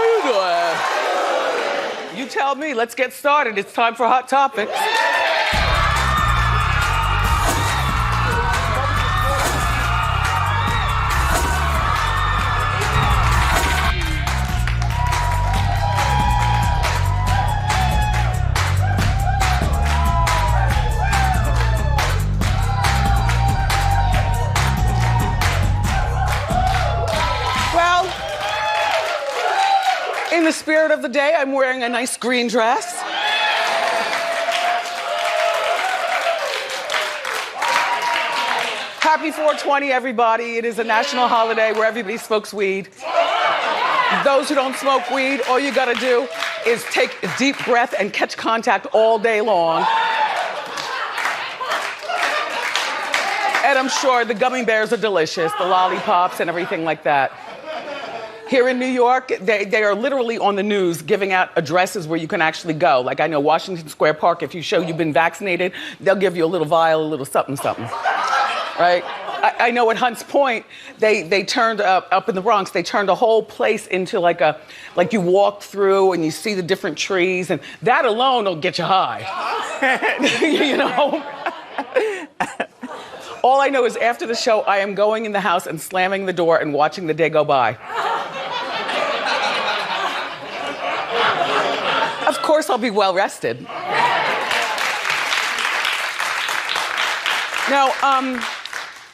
you doing? You tell me. Let's get started. It's time for Hot Topics. In the spirit of the day, I'm wearing a nice green dress. Happy 420, everybody. It is a national holiday where everybody smokes weed. Those who don't smoke weed, all you gotta do is take a deep breath and catch contact all day long. And I'm sure the gummy bears are delicious, the lollipops and everything like that. Here in New York, they are literally on the news giving out addresses where you can actually go. Like I know Washington Square Park, if you show you've been vaccinated, they'll give you a little vial, a little something, something, right? I know at Hunts Point, they turned up in the Bronx, they turned the whole place into like you walk through and you see the different trees, and that alone will get you high, you know? All I know is after the show, I am going in the house and slamming the door and watching the day go by. Of course, I'll be well rested. Now,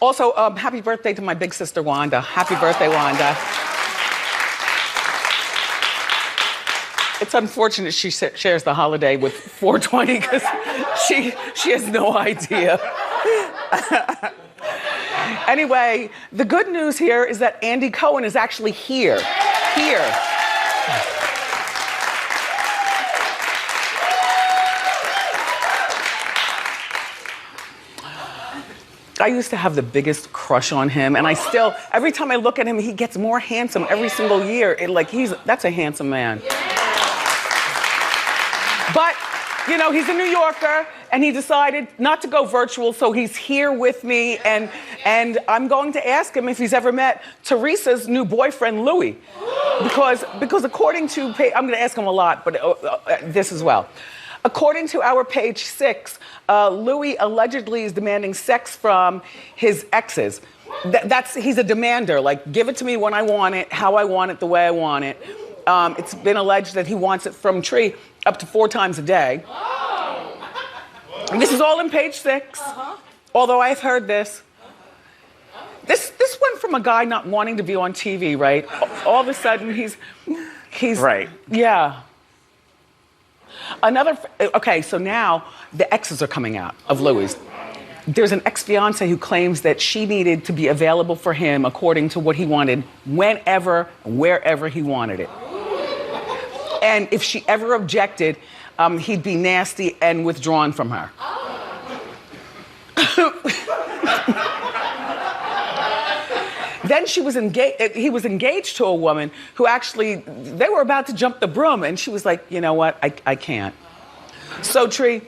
also, happy birthday to my big sister, Wanda. Happy birthday, Wanda. It's unfortunate she shares the holiday with 420 because she has no idea. Anyway, the good news here is that Andy Cohen is actually here. I used to have the biggest crush on him, and I still, every time I look at him, he gets more handsome every single year. That's a handsome man. But, you know, he's a New Yorker, and he decided not to go virtual, so he's here with me, and I'm going to ask him if he's ever met Teresa's new boyfriend, Louis. Because according to, I'm gonna ask him a lot, but this as well. According to our page 6, Louis allegedly is demanding sex from his exes. He's a demander, like give it to me when I want it, how I want it, the way I want it. It's been alleged that he wants it from Tree up to 4 times a day. And this is all in page 6, although I've heard this. This went from a guy not wanting to be on TV, right? All of a sudden he's right. Yeah. Okay, so now the exes are coming out of Louis. There's an ex-fiance who claims that she needed to be available for him according to what he wanted, whenever, wherever he wanted it. And if she ever objected, he'd be nasty and withdrawn from her. Then he was engaged to a woman who actually, they were about to jump the broom, and she was like, you know what, I can't. So Tree,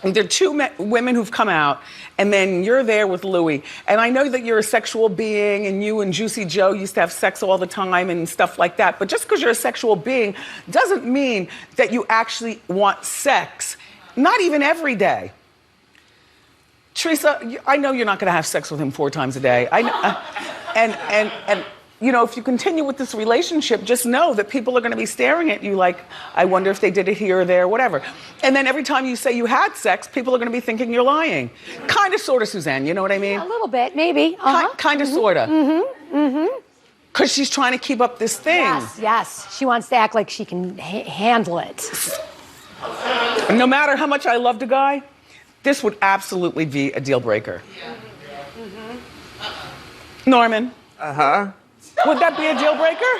there are 2 women who've come out, and then you're there with Louis. And I know that you're a sexual being, and you and Juicy Joe used to have sex all the time and stuff like that, but just because you're a sexual being doesn't mean that you actually want sex, not even every day. Teresa, I know you're not gonna have sex with him 4 times a day. I know. And you know, if you continue with this relationship, just know that people are gonna be staring at you like, I wonder if they did it here or there, whatever. And then every time you say you had sex, people are gonna be thinking you're lying. Kinda, sorta, Suzanne, you know what I mean? A little bit, maybe. Kinda, sorta. Because she's trying to keep up this thing. Yes. She wants to act like she can handle it. No matter how much I loved a guy, this would absolutely be a deal breaker. Norman. Would that be a deal breaker?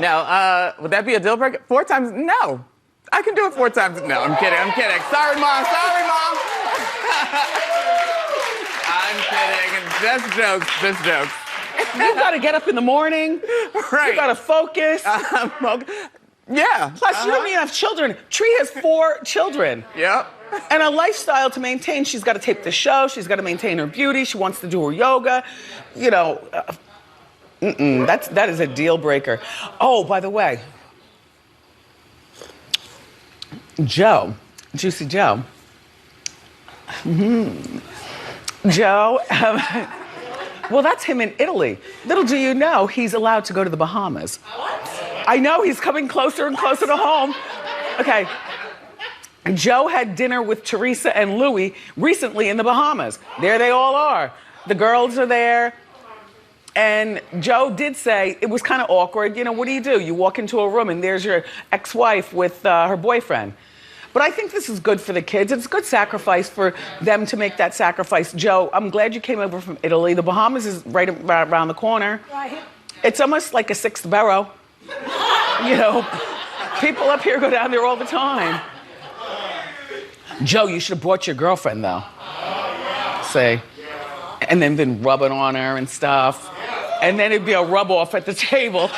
No, would that be a deal breaker? 4 times? No. I can do it 4 times. No, I'm kidding. Sorry, Mom. I'm kidding. Just jokes. You gotta get up in the morning. Right. You gotta focus. Yeah. Plus, you don't even have children. Tree has 4 children. Yep. And a lifestyle to maintain. She's got to tape the show. She's got to maintain her beauty. She wants to do her yoga. You know, That is a deal breaker. Oh, by the way, Joe, Juicy Joe. Joe, well, that's him in Italy. Little do you know, he's allowed to go to the Bahamas. What? I know, he's coming closer and closer to home. Okay. Joe had dinner with Teresa and Louie recently in the Bahamas. There they all are. The girls are there. And Joe did say it was kind of awkward. You know, what do? You walk into a room and there's your ex-wife with her boyfriend. But I think this is good for the kids. It's a good sacrifice for them to make that sacrifice. Joe, I'm glad you came over from Italy. The Bahamas is right around the corner. Right. It's almost like a sixth borough. You know, people up here go down there all the time. Joe, you should have brought your girlfriend though. Say. And then been rubbing on her and stuff. And then it'd be a rub off at the table.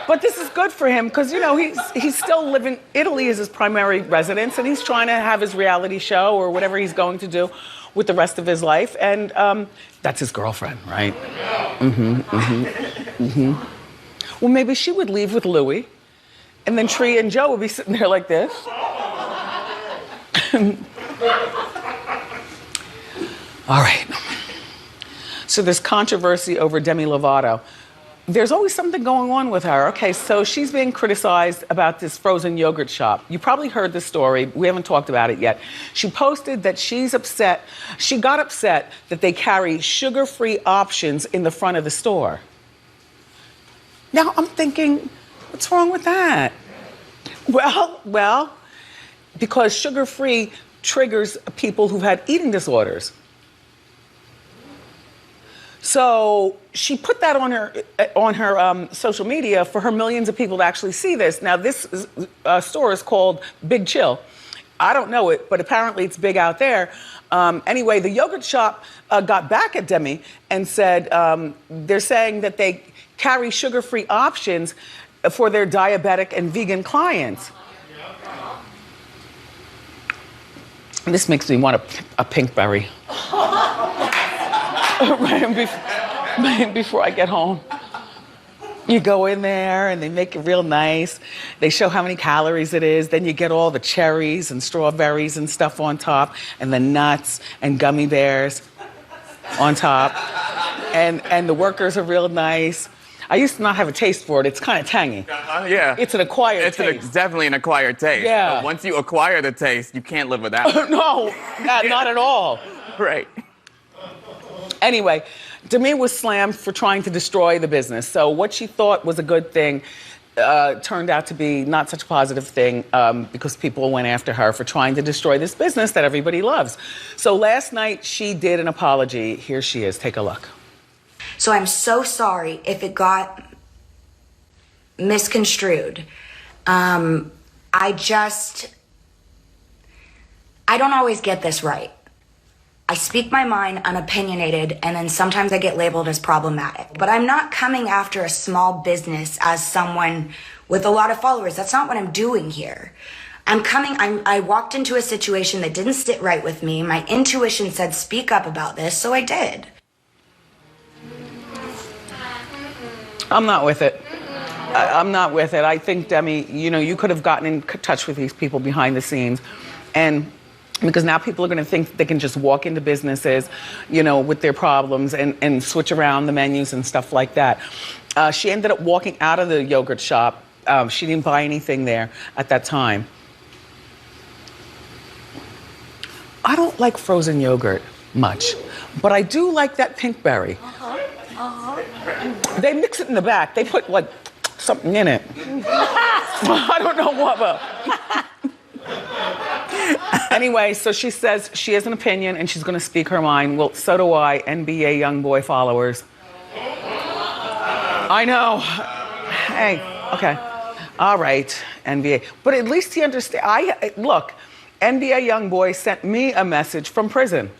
But this is good for him because, you know, he's still living, Italy is his primary residence and he's trying to have his reality show or whatever he's going to do with the rest of his life. And that's his girlfriend, right? Well, maybe she would leave with Louie and then Tree and Joe would be sitting there like this. All right. So there's controversy over Demi Lovato. There's always something going on with her. Okay, so she's being criticized about this frozen yogurt shop. You probably heard the story. We haven't talked about it yet. She posted that she's upset. She got upset that they carry sugar-free options in the front of the store. Now I'm thinking, what's wrong with that? Well, because sugar-free triggers people who've had eating disorders. So she put that on her social media for her millions of people to actually see this. Now this store is called Big Chill. I don't know it, but apparently it's big out there. Anyway, the yogurt shop got back at Demi and said they're saying that they carry sugar-free options for their diabetic and vegan clients. This makes me want a pink berry. Right before I get home. You go in there and they make it real nice. They show how many calories it is. Then you get all the cherries and strawberries and stuff on top and the nuts and gummy bears on top. And the workers are real nice. I used to not have a taste for it. It's kind of tangy. Yeah. It's an acquired taste. It's definitely an acquired taste. Yeah. But once you acquire the taste, you can't live without it. No, not at all. Right. Anyway, Demi was slammed for trying to destroy the business. So what she thought was a good thing turned out to be not such a positive thing because people went after her for trying to destroy this business that everybody loves. So last night she did an apology. Here she is. Take a look. So I'm so sorry if it got misconstrued. I don't always get this right. I speak my mind, I'm opinionated, and then sometimes I get labeled as problematic. But I'm not coming after a small business as someone with a lot of followers. That's not what I'm doing here. I walked into a situation that didn't sit right with me. My intuition said speak up about this, so I did. I'm not with it. I'm not with it. I think, Demi, you know, you could have gotten in touch with these people behind the scenes. And because now people are going to think they can just walk into businesses, you know, with their problems and switch around the menus and stuff like that. She ended up walking out of the yogurt shop. She didn't buy anything there at that time. I don't like frozen yogurt much, but I do like that pink berry. They mix it in the back. They put like something in it. I don't know what, but. Anyway, so she says she has an opinion and she's gonna speak her mind. Well, so do I, NBA YoungBoy followers. I know. Hey, okay. All right, NBA. But at least he understands. Look, NBA YoungBoy sent me a message from prison.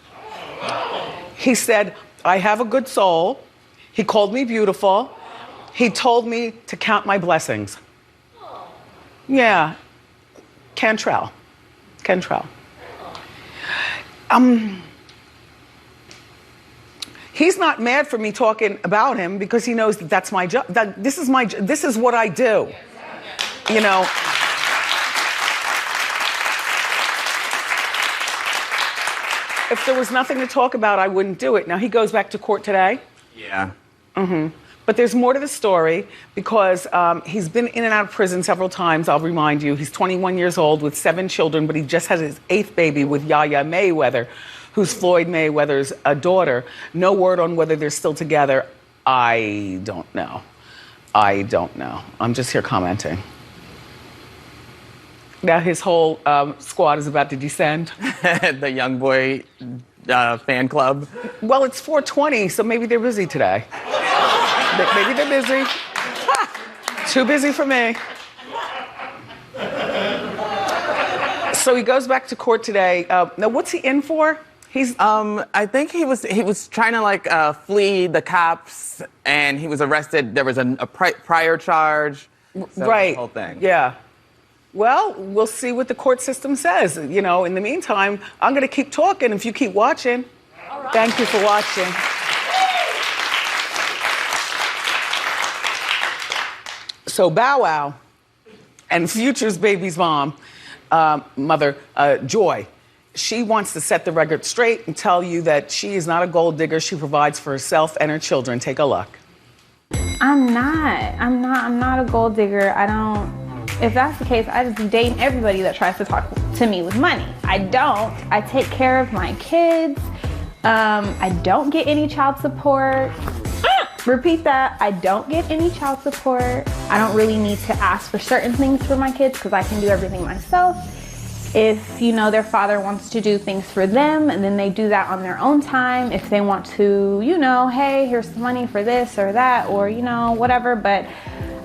He said, I have a good soul. He called me beautiful. He told me to count my blessings. Yeah, Cantrell. He's not mad for me talking about him because he knows that that's my job. That this is what I do. You know. If there was nothing to talk about, I wouldn't do it. Now he goes back to court today. Yeah. But there's more to the story because he's been in and out of prison several times. I'll remind you, he's 21 years old with 7 children, but he just had his 8th baby with Yaya Mayweather, who's Floyd Mayweather's daughter. No word on whether they're still together. I don't know. I'm just here commenting. Now his whole squad is about to descend. The young boy fan club. Well, it's 4:20, so maybe they're busy today. Maybe they're busy. Too busy for me. So he goes back to court today. Now, what's he in for? He's I think he was trying to like flee the cops, and he was arrested. There was a prior charge. So right. The whole thing. Yeah. Well, we'll see what the court system says. You know, in the meantime, I'm going to keep talking if you keep watching. Right. Thank you for watching. So Bow Wow and Future's baby's mother, Joy, she wants to set the record straight and tell you that she is not a gold digger. She provides for herself and her children. Take a look. I'm not a gold digger. If that's the case, I just be dating everybody that tries to talk to me with money. I don't. I take care of my kids. I don't get any child support. Repeat that. I don't get any child support. I don't really need to ask for certain things for my kids because I can do everything myself. If, their father wants to do things for them, and then they do that on their own time. If they want to, hey, here's some money for this or that, or, whatever. But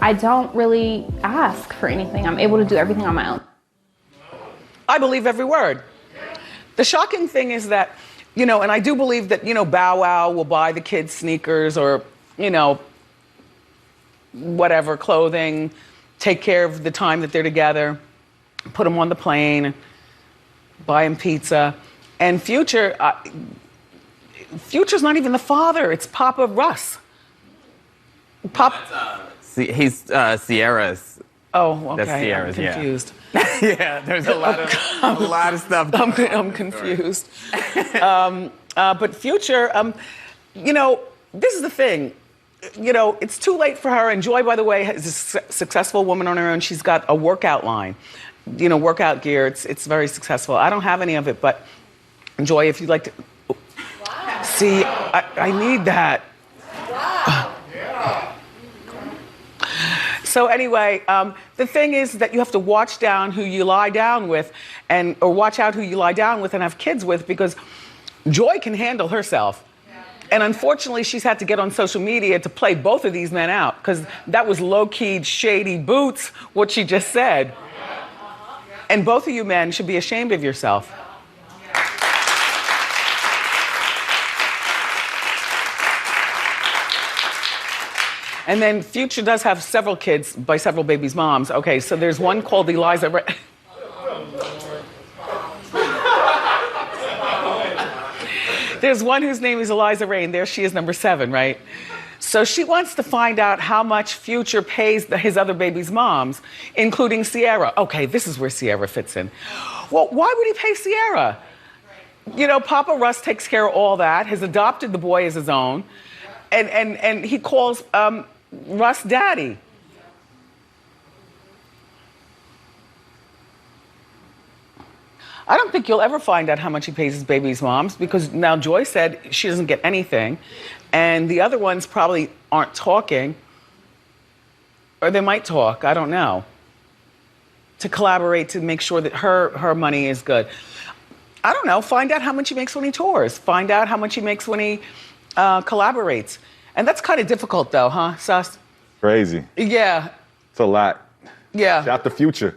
I don't really ask for anything. I'm able to do everything on my own. I believe every word. The shocking thing is that, and I do believe that, Bow Wow will buy the kids sneakers or, whatever, clothing, take care of the time that they're together, put them on the plane, buy them pizza. And Future's not even the father, it's Papa Russ. He's Sierra's. Oh, okay. That's Sierra's, I'm confused. Yeah. Yeah, there's a lot of stuff. I'm confused. But Future, this is the thing. It's too late for her. And Joy, by the way, is a successful woman on her own. She's got a workout line, workout gear. It's very successful. I don't have any of it, but Joy, if you'd like to. Wow. See, I need that. Wow. So anyway, the thing is that you have to watch down who you lie down with or watch out who you lie down with and have kids with, because Joy can handle herself. And unfortunately, she's had to get on social media to play both of these men out, because that was low-key, shady boots, what she just said. And both of you men should be ashamed of yourself. And then Future does have several kids by several babies' moms. Okay, so there's one called Eliza. There's one whose name is Eliza Rain. There she is, number 7, right? So she wants to find out how much Future pays his other babies' moms, including Sierra. Okay, this is where Sierra fits in. Well, why would he pay Sierra? Papa Russ takes care of all that, has adopted the boy as his own, and he calls Russ daddy. I don't think you'll ever find out how much he pays his baby's moms, because now Joy said she doesn't get anything, and the other ones probably aren't talking, or they might talk, I don't know, to collaborate to make sure that her money is good. I don't know, find out how much he makes when he tours. Find out how much he makes when he collaborates. And that's kind of difficult though, huh, Sus? Crazy. Yeah. It's a lot. Yeah. Shout out the Future.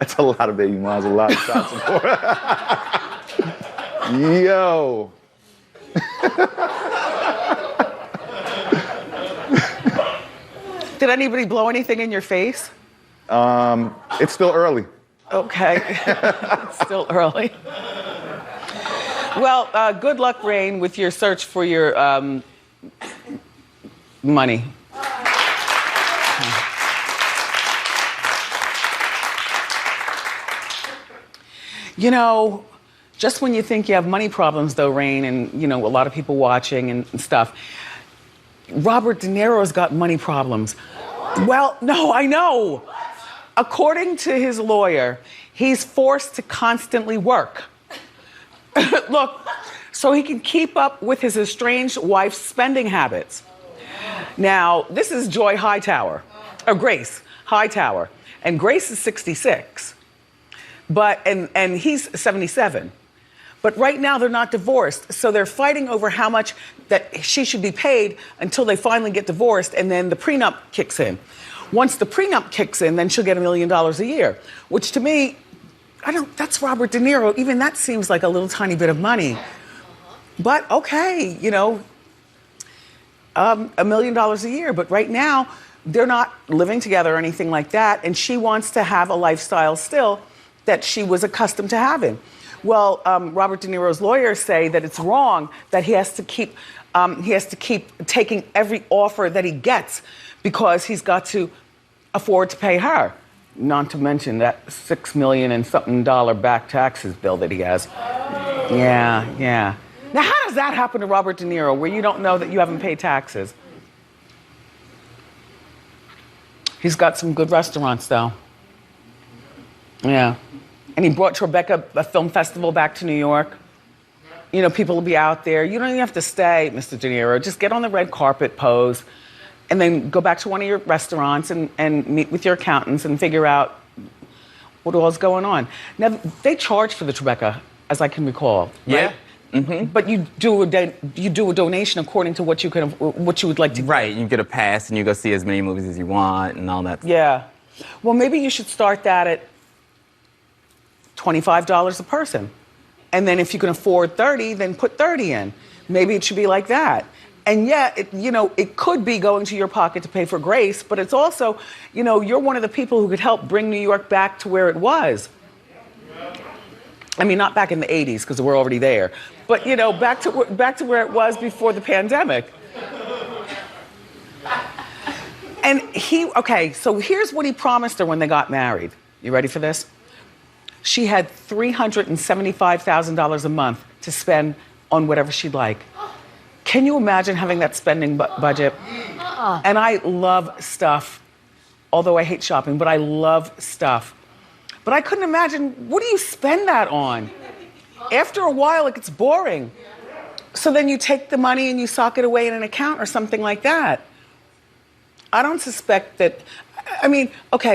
That's a lot of baby moms, a lot of child support. Yo. Did anybody blow anything in your face? It's still early. Okay. It's still early. Well, good luck, Rain, with your search for your money. You know, just when you think you have money problems, though, Rain, and you know, a lot of people watching and stuff, Robert De Niro's got money problems. Well, no, I know. According to his lawyer, he's forced to constantly work. Look, so he can keep up with his estranged wife's spending habits. Now, this is Joy Hightower, or Grace Hightower, and Grace is 66, and he's 77. But right now they're not divorced, so they're fighting over how much that she should be paid until they finally get divorced, and then the prenup kicks in. Once the prenup kicks in, then she'll get $1 million a year, which to me, that's Robert De Niro. Even that seems like a little tiny bit of money. But okay, you know, $1 million a year. But right now, they're not living together or anything like that, and she wants to have a lifestyle still that she was accustomed to having. Well, Robert De Niro's lawyers say that it's wrong, that he has to keep taking every offer that he gets because he's got to afford to pay her. Not to mention that $6 million and something back taxes bill that he has. Yeah. Now, how does that happen to Robert De Niro, where you don't know that you haven't paid taxes? He's got some good restaurants, though. Yeah. And he brought Tribeca a film festival back to New York. You know, people will be out there. You don't even have to stay, Mr. De Niro. Just get on the red carpet, pose, and then go back to one of your restaurants and meet with your accountants and figure out what all's going on. Now, they charge for the Tribeca, as I can recall, right? Yeah. Mm-hmm. But you do a donation according to what you would like to get. Right, you get a pass and you go see as many movies as you want and all that. Yeah. Well, maybe you should start that at $25 a person. And then if you can afford 30, then put 30 in. Maybe it should be like that. And yeah, it could be going to your pocket to pay for Grace, but it's also, you're one of the people who could help bring New York back to where it was. I mean, not back in the 80s, because we're already there. But, back to where it was before the pandemic. And so here's what he promised her when they got married. You ready for this? She had $375,000 a month to spend on whatever she'd like. Can you imagine having that spending budget? And I love stuff, although I hate shopping, but I love stuff. But I couldn't imagine, what do you spend that on? After a while, it gets boring. So then you take the money and you sock it away in an account or something like that. I don't suspect that,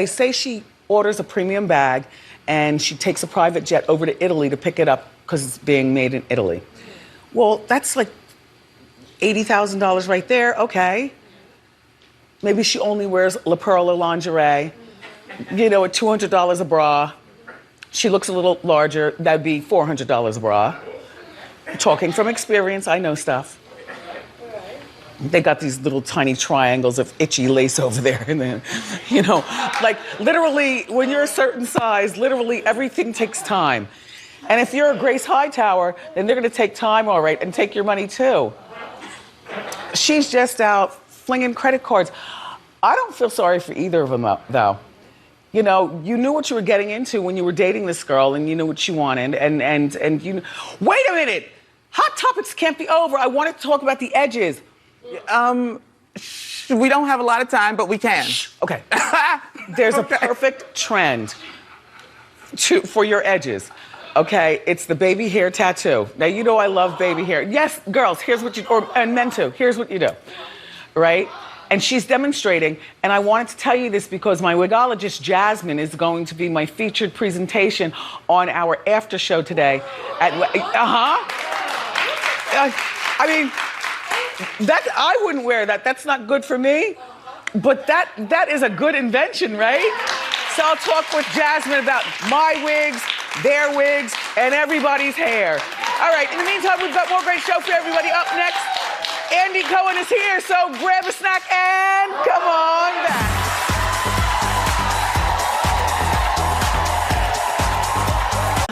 say she orders a premium bag and she takes a private jet over to Italy to pick it up because it's being made in Italy. Well, that's like $80,000 right there, okay. Maybe she only wears La Perla lingerie, at $200 a bra. She looks a little larger, that'd be $400 a bra. Talking from experience, I know stuff. They got these little tiny triangles of itchy lace over there. And then, like literally when you're a certain size, literally everything takes time. And if you're a Grace Hightower, then they're gonna take time, all right, and take your money too. She's just out flinging credit cards. I don't feel sorry for either of them, though. You knew what you were getting into when you were dating this girl, and you knew what you wanted, and wait a minute! Hot topics can't be over. I wanted to talk about the edges. We don't have a lot of time, but we can. Okay. There's a perfect trend for your edges. Okay, it's the baby hair tattoo. Now, I love baby hair. Yes, girls, and men too, here's what you do, right? And she's demonstrating, and I wanted to tell you this because my wigologist, Jasmine, is going to be my featured presentation on our after show today. I wouldn't wear that. That's not good for me. But that is a good invention, right? So I'll talk with Jasmine about my wigs, their wigs, and everybody's hair. All right, in the meantime, we've got more great show for everybody. Up next, Andy Cohen is here, so grab a snack and come on back.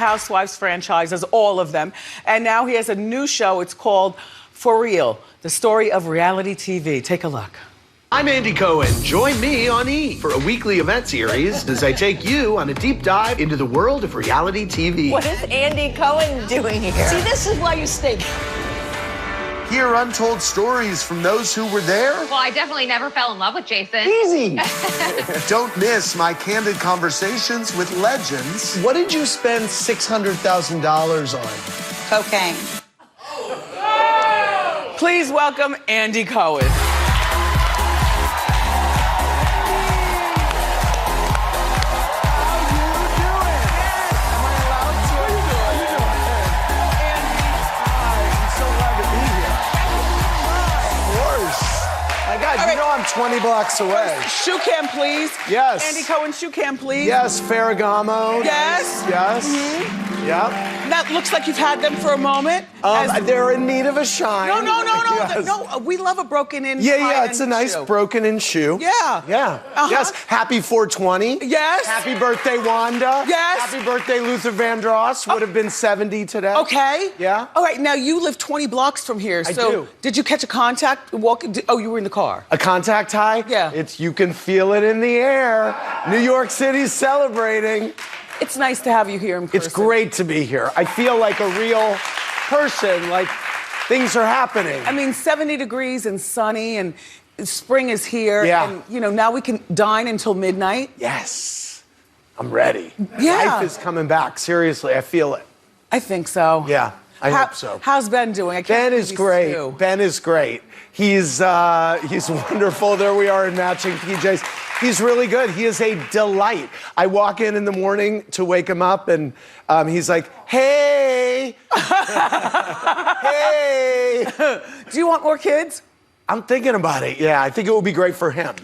Housewives franchises, all of them. And now he has a new show. It's called For Real, the story of reality TV. Take a look. I'm Andy Cohen. Join me on E! for a weekly event series as I take you on a deep dive into the world of reality TV. What is Andy Cohen doing here? See, this is why you stink. Hear untold stories from those who were there. Well, I definitely never fell in love with Jason. Easy. Don't miss my candid conversations with legends. What did you spend $600,000 on? Cocaine. Please welcome Andy Cohen. You know I'm 20 blocks away. Shoe cam, please. Yes. Andy Cohen, shoe cam, please. Yes, Ferragamo. Yes. Yes. Mm-hmm. Yep. That looks like you've had them for a moment. They're in need of a shine. No. Yes. No, we love a broken-in Yeah, it's a high-end nice shoe. broken-in shoe. Yeah. Yeah. Yes. Happy 420. Yes. Happy birthday, Wanda. Yes. Happy birthday, Luther Vandross. Would have been 70 today. Okay. Yeah. All right, now you live 20 blocks from here. I so do. Did you catch a contact? You were in the car. A contact high? Yeah. You can feel it in the air. New York City's celebrating. It's nice to have you here in person. It's great to be here. I feel like a real person, like things are happening. I mean, 70 degrees and sunny, and spring is here. Yeah. And, now we can dine until midnight. Yes. I'm ready. Yeah. Life is coming back. Seriously, I feel it. I think so. Yeah, I hope so. How's Ben doing? I can't Ben believe is he's great. two. Ben is great. He's wonderful. There we are in matching PJs. He's really good. He is a delight. I walk in the morning to wake him up, and he's like, hey. Hey. Do you want more kids? I'm thinking about it. Yeah, I think it would be great for him.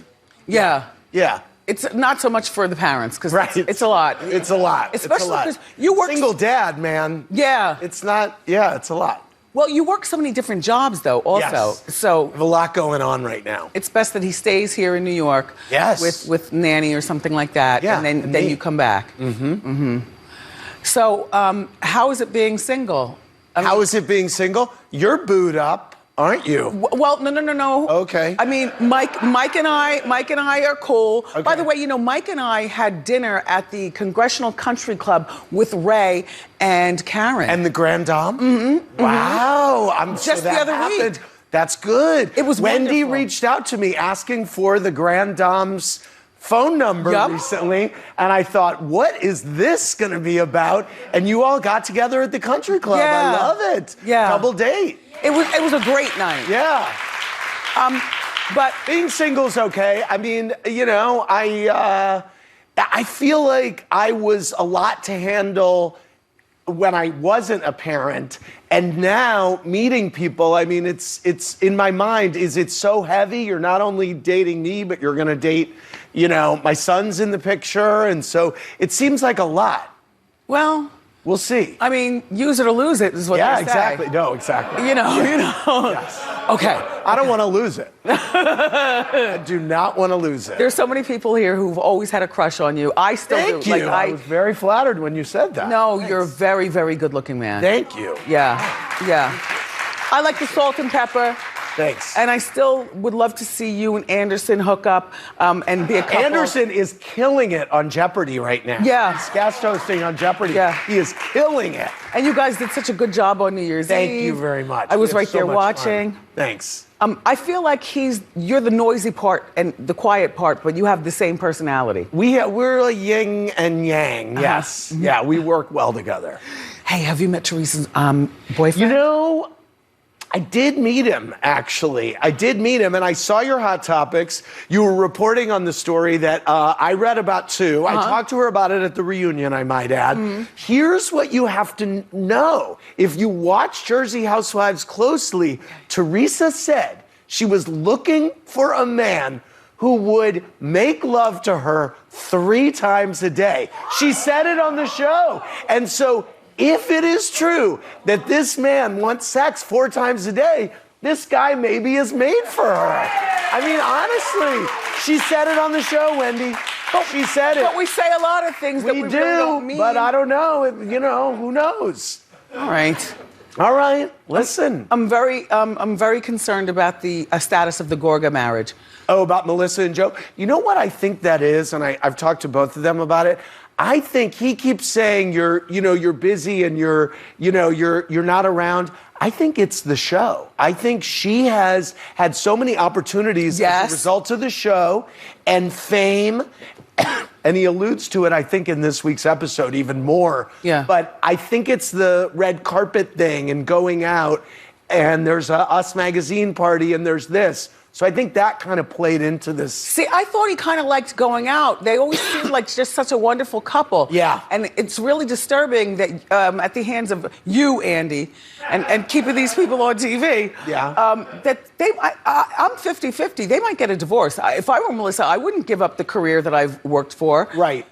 Yeah. Yeah. It's not so much for the parents, because Right. it's a lot. It's a lot. Especially because because you work... Single dad, man. Yeah. It's not, it's a lot. Well, you work so many different jobs, though, also. Yes. So I have a lot going on right now. it's best that he stays here in New York. Yes. With Nanny or something like that. Yeah, And then you come back. So, how is it being single? How is it being single? You're booed up, aren't you? Well, no. Okay. I mean, Mike and I are cool. Okay. By the way, Mike and I had dinner at the Congressional Country Club with Ray and Karen. And the Grand Dame? Mm-hmm. Wow. Just the other week. That's good. It was Wendy wonderful. reached out to me asking for the Grand Dame's phone number Yup. recently, and I thought, what is this going to be about? And you all got together at the country club. Yeah. I love it. Yeah. Double date. It was a great night. Yeah. But Being single's okay. I mean, I feel like I was a lot to handle when I wasn't a parent, and now meeting people, I mean, it's in my mind, it's so heavy. You're not only dating me, but you're gonna date, my son's in the picture, and so it seems like a lot. well, We'll see. I mean, use it or lose it is what Yeah, they say. exactly. No, exactly. Yes. Okay. I don't want to lose it. I do not want to lose it. There's so many people here who've always had a crush on you. I still Thank do. you. I was very flattered when you said that. No, Thanks. you're a very, very good-looking man. Thank you. Yeah. I like the salt and pepper. Thanks. And I still would love to see you and Anderson hook up and be a couple. Anderson is killing it on Jeopardy right now. Yeah. He's guest hosting on Jeopardy. Yeah. He is killing it. And you guys did such a good job on New Year's Thank Eve. you very much. I was We had right so there much watching. fun. Thanks. I feel like you're the noisy part and the quiet part, but you have the same personality. We're a yin and yang. Uh-huh. Yes. Yeah, we work well together. Hey, have you met Teresa's boyfriend? I did meet him, actually. I did meet him, and I saw your Hot Topics. You were reporting on the story that I read about, too. I talked to her about it at the reunion, I might add. Here's what you have to know. If you watch Jersey Housewives closely, Teresa said she was looking for a man who would make love to her 3 times a day. She said it on the show. And so if it is true that this man wants sex 4 times a day, this guy maybe is made for her. I mean, honestly, she said it on the show, Wendy. She said it. But we say a lot of things that we do, really don't mean. but I don't know. You know, who knows? All right. All right. Listen. I'm very concerned about the status of the Gorga marriage. Oh, about Melissa and Joe. You know what I think that is, and I've talked to both of them about it. I think he keeps saying you're busy and you're not around. I think it's the show. I think she has had so many opportunities as a result of the show and fame. And he alludes to it, I think, in this week's episode even more. Yeah. But I think it's the red carpet thing and going out, and there's a Us Magazine party, and there's this. So I think that kind of played into this. See, I thought he kind of liked going out. They always seemed like just such a wonderful couple. Yeah. And it's really disturbing that at the hands of you, Andy, and keeping these people on TV, that I'm 50-50. They might get a divorce. If I were Melissa, I wouldn't give up the career that I've worked for. Right.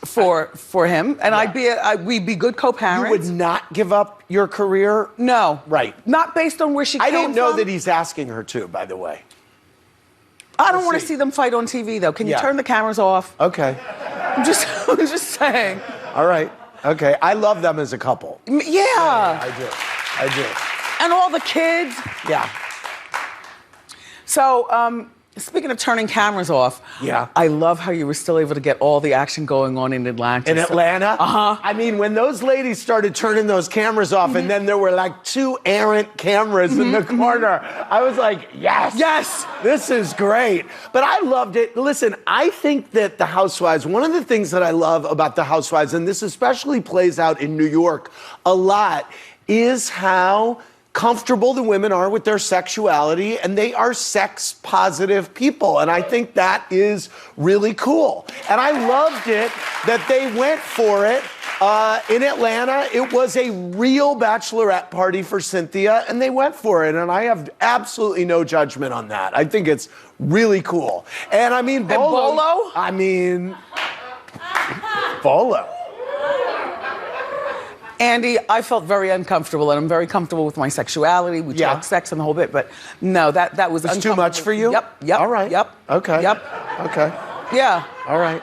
For him, and we'd be good co-parents. You would not give up your career? No. Right. Not based on where she came from. I don't know that he's asking her to, by the way. I don't want to see them fight on TV, though. Can you turn the cameras off? Okay. I'm just saying. All right. Okay. I love them as a couple. Yeah. I do. And all the kids. Yeah. So, speaking of turning cameras off, I love how you were still able to get all the action going on in Atlanta. In Atlanta? Uh-huh. I mean, when those ladies started turning those cameras off and then there were like 2 errant cameras in the corner, I was like, yes. Yes. This is great. But I loved it. Listen, I think that the Housewives, one of the things that I love about the Housewives, and this especially plays out in New York a lot, is how comfortable the women are with their sexuality, and they are sex positive people. And I think that is really cool. And I loved it that they went for it. In Atlanta, it was a real bachelorette party for Cynthia, and they went for it. And I have absolutely no judgment on that. I think it's really cool. And I mean, Bolo? I mean, Bolo. Andy, I felt very uncomfortable, and I'm very comfortable with my sexuality. We talked sex and the whole bit, but no, that was It's too much for you? Yep. All right. Yep. Okay. Yep. Okay. Yeah. All right.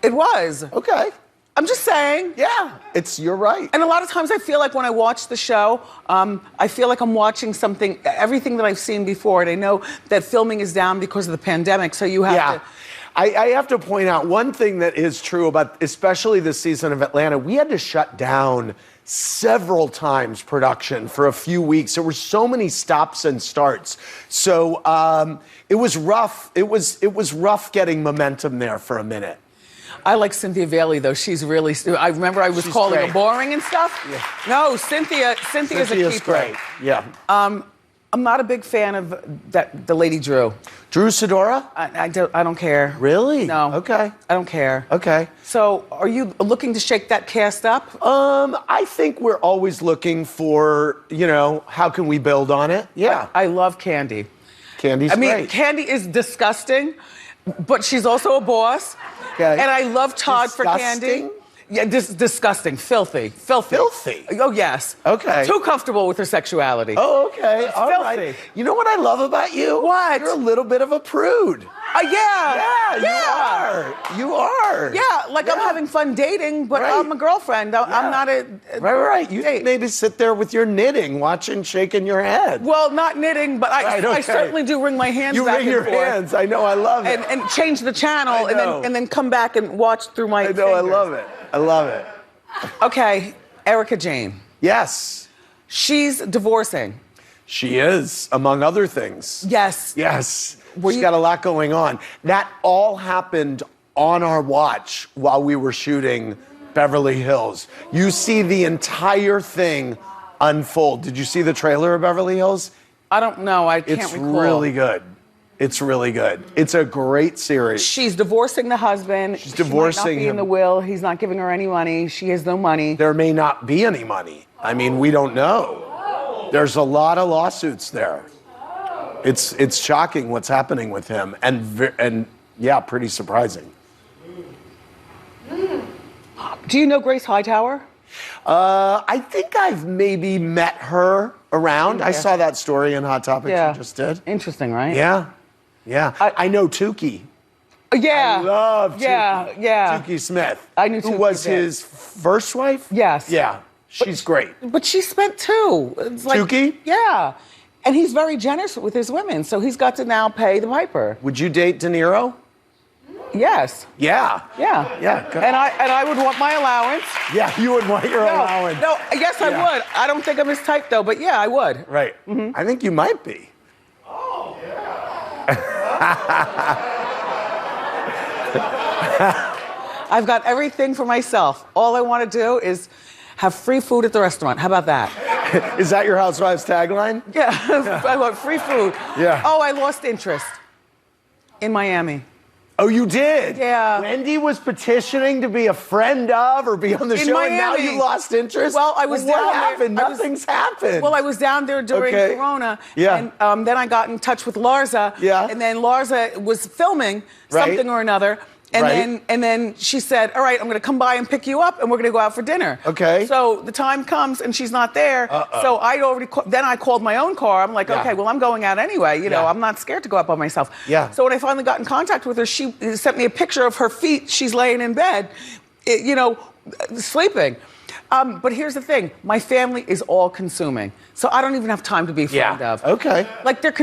It was. Okay. I'm just saying. Yeah. You're right. And a lot of times I feel like when I watch the show, I feel like I'm watching everything that I've seen before, and I know that filming is down because of the pandemic, so you have to. I have to point out one thing that is true about, especially this season of Atlanta, we had to shut down several times production for a few weeks. There were so many stops and starts. So it was rough. It was rough getting momentum there for a minute. I like Cynthia Bailey, though. She's really, I remember I was calling her boring and stuff. Yeah. No, Cynthia's a keeper. Great. Yeah. I'm not a big fan of the lady Drew. Drew Sidora? I don't care. Really? No. Okay. I don't care. Okay. So, are you looking to shake that cast up? I think we're always looking for, how can we build on it? Yeah. I love Candy. Candy's great. Candy is disgusting, but she's also a boss. Okay. And I love Todd for Candy. Yeah, disgusting, filthy. Filthy? Oh, yes. Okay. Too comfortable with her sexuality. Oh, okay. It's All filthy. right. You know what I love about you? What? You're a little bit of a prude. Yeah. You are. Yeah, I'm having fun dating, but I'm a girlfriend. I'm not a Right. You maybe sit there with your knitting, watching, shaking your head. Well, not knitting, but I certainly do wring my hands back and forth. You wring your hands. I know. I love it. And change the channel and then come back and watch through my fingers. I love it. I love it. Okay, Erica Jane. Yes. She's divorcing. She is, among other things. Yes. Yes. She's got a lot going on. That all happened on our watch while we were shooting Beverly Hills. You see the entire thing unfold. Did you see the trailer of Beverly Hills? I don't know. I can't recall. It's really good. It's really good. It's a great series. She's divorcing the husband. She's divorcing him. She might not be in the will. He's not giving her any money. She has no money. There may not be any money. I mean, we don't know. There's a lot of lawsuits there. It's shocking what's happening with him, and yeah, pretty surprising. Do you know Grace Hightower? I think I've maybe met her around. I saw that story in Hot Topics you just did. Interesting, right? Yeah. I know Tukey. Yeah. I love Tukey. Yeah. Tukey Smith. I knew Who Tukey was a bit. his first wife? Yes. Yeah. She's great. But she spent two. It's like, Tukey? Yeah. And he's very generous with his women, so he's got to now pay the piper. Would you date De Niro? Yes. Yeah. Yeah. Yeah. Good. And I would want my allowance. Yeah, you would want your allowance. No, yes, I Yeah. would. I don't think I'm his type though, but yeah, I would. Right. I think you might be. I've got everything for myself. All I want to do is have free food at the restaurant. How about that? Is that your Housewives tagline? Yeah, I want free food. Yeah. Oh, I lost interest in Miami. Oh, you did? Yeah. Wendy was petitioning to be a friend of or be on the In show, and now Miami. you lost interest? Well, I was What down there. happened? I was- Nothing's happened. Well, I was down there during Okay. Corona. Yeah. And then I got in touch with Larsa. Yeah. And then Larsa was filming Right. something or another. And Right. then she said, all right, I'm going to come by and pick you up and we're going to go out for dinner. Okay. So the time comes and she's not there. So I'd already, then I called my own car. I'm like, Yeah. okay, well, I'm going out anyway. You know, Yeah. I'm not scared to go out by myself. Yeah. So when I finally got in contact with her, she sent me a picture of her feet. She's laying in bed, sleeping. But here's the thing. My family is all consuming. So I don't even have time to be a friend of. Okay. Like they're,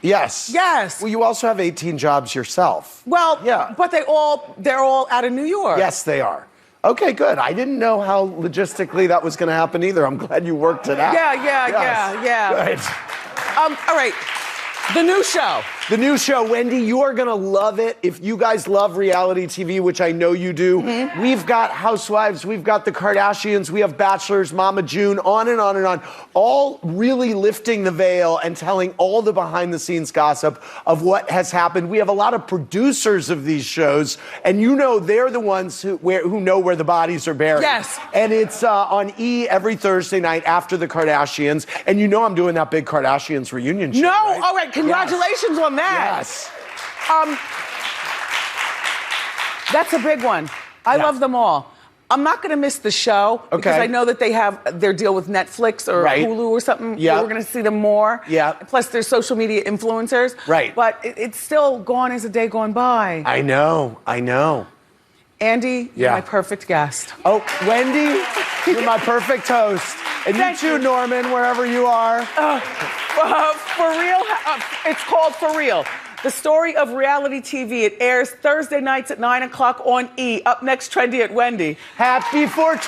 Yes. Yes. Well, you also have 18 jobs yourself. well, Yeah. but they're all out of New York. Yes, they are. Okay, good. I didn't know how logistically that was going to happen either. I'm glad you worked it out. Yeah. Good. All right. The new show. The new show, Wendy, you are going to love it. If you guys love reality TV, which I know you do, we've got Housewives, we've got the Kardashians, we have Bachelors, Mama June, on and on and on, all really lifting the veil and telling all the behind-the-scenes gossip of what has happened. We have a lot of producers of these shows, and you know they're the ones who know where the bodies are buried. Yes. And it's on E! Every Thursday night after the Kardashians, and you know I'm doing that big Kardashians reunion show, No, right? all right. Congratulations on that. Yes. That's a big one. I Yeah. love them all. I'm not going to miss the show because Okay. I know that they have their deal with Netflix or Right. Hulu or something. Yeah. We're going to see them more. Yeah. Plus, they're social media influencers. Right. But it's still gone as a day gone by. I know. Andy, you're Yeah. my perfect guest. Oh, Wendy, you're my perfect host. And Thank you too, you. Norman, wherever you are. For real, it's called For Real. The story of reality TV. It airs Thursday nights at 9 o'clock on E! Up next, Trendy at Wendy. Happy 420.